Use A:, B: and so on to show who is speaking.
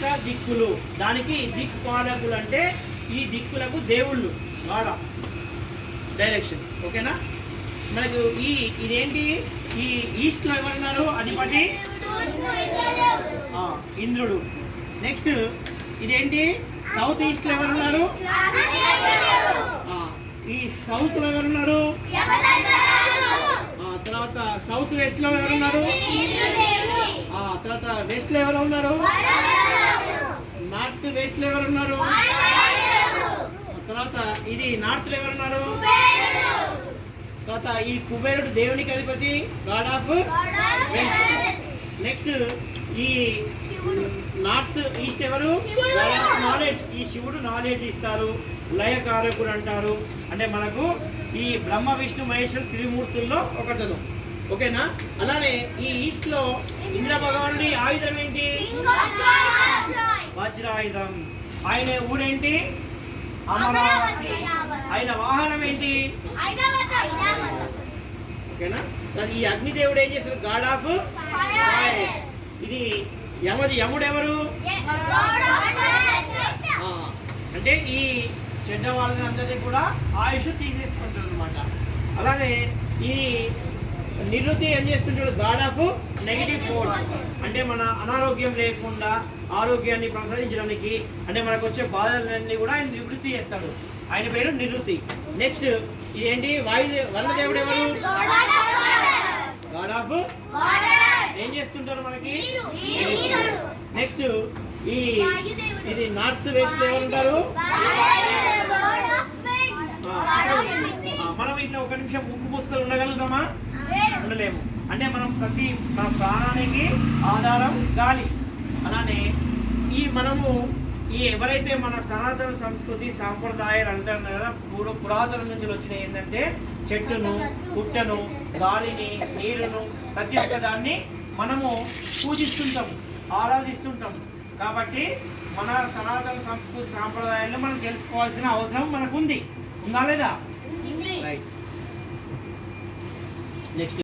A: సప్త దిక్కులు. దానికి దిక్పాలకులు అంటే ఈ దిక్కులకు దేవుళ్ళు, గాడ్ ఆఫ్ డైరెక్షన్స్. ఓకేనా? మనకు ఇదేంటి, ఈ ఈస్ట్లో ఎవరున్నారు అధిపతి? ఇంద్రుడు. నెక్స్ట్ ఇదేంటి, సౌత్ ఈస్ట్లో ఎవరున్నారు? ఈ సౌత్ లో ఎవరున్నారు? తర్వాత సౌత్ వెస్ట్ లో ఎవరున్నారు? తర్వాత వెస్ట్ లో ఎవరు ఉన్నారు? నార్త్ వెస్ట్ లో ఎవరున్నారు? తర్వాత ఇది నార్త్ లో ఎవరున్నారు? తర్వాత ఈ కుబేరుడు దేవునికి అధిపతి, గాడ్ ఆఫ్ వెస్ట్. నెక్స్ట్ ఈ నార్త్ ఈస్ట్ ఎవరు? నాలెడ్జ్. ఈ శివుడు నాలెడ్జ్ ఇస్తారు, లయకారకుడు అంటారు. అంటే మనకు ఈ బ్రహ్మ విష్ణు మహేశ్వరు త్రిమూర్తుల్లో ఒకతను. ఓకేనా? అలానే ఈ ఈస్ట్ లో ఇంద్ర భగవానుడి ఆయుధం ఏంటి? వజ్రాయుధం. ఆయన ఊరేంటి? అమరావతి. ఆయన వాహనం ఏంటి? ఓకేనా? ఈ అగ్నిదేవుడు ఏం చేస్తారు? God of fire. ఇది యముడు ఎవరు? అంటే ఈ చెడ్డ వాళ్ళని అందరినీ కూడా ఆయుష్ తీసేసుకుంటారు అనమాట. అలానే ఈ నివృత్తి ఏం చేస్తుంటాడు? God of negative force. అంటే మన అనారోగ్యం లేకుండా ఆరోగ్యాన్ని ప్రసాదించడానికి, అంటే మనకు వచ్చే బాధలన్నీ కూడా ఆయన నివృత్తి చేస్తాడు. ఆయన పేరు నివృత్తి. నెక్స్ట్ ఇదేంటి? వర్ణదేవుడు ఎవరు? గాడ్ ఆఫ్ ఏం చేస్తుంటారు మనకి? నెక్స్ట్ ఇది నార్త్ వెస్ట్ ఎవరు ఉంటారు? మనం ఇట్లా ఒక నిమిషం ముక్కు మూసుకొని ఉండగలుగుతామా? ఉండలేము. అంటే మన ప్రాణానికి ఆధారం గాలి. అలానే మనము ఎవరైతే మన సనాతన సంస్కృతి సాంప్రదాయాలు అంటారు కదా, పురాతన నుంచి వచ్చినాయి ఏంటంటే చెట్టును, పుట్టను, గాలిని, నీరును, ప్రతి ఒక్క దాన్ని మనము పూజిస్తుంటాం, ఆరాధిస్తుంటాం. కాబట్టి మన సనాతన సంస్కృతి సాంప్రదాయాలను మనం తెలుసుకోవాల్సిన అవసరం మనకు ఉందా లేదా? రైట్. నెక్స్ట్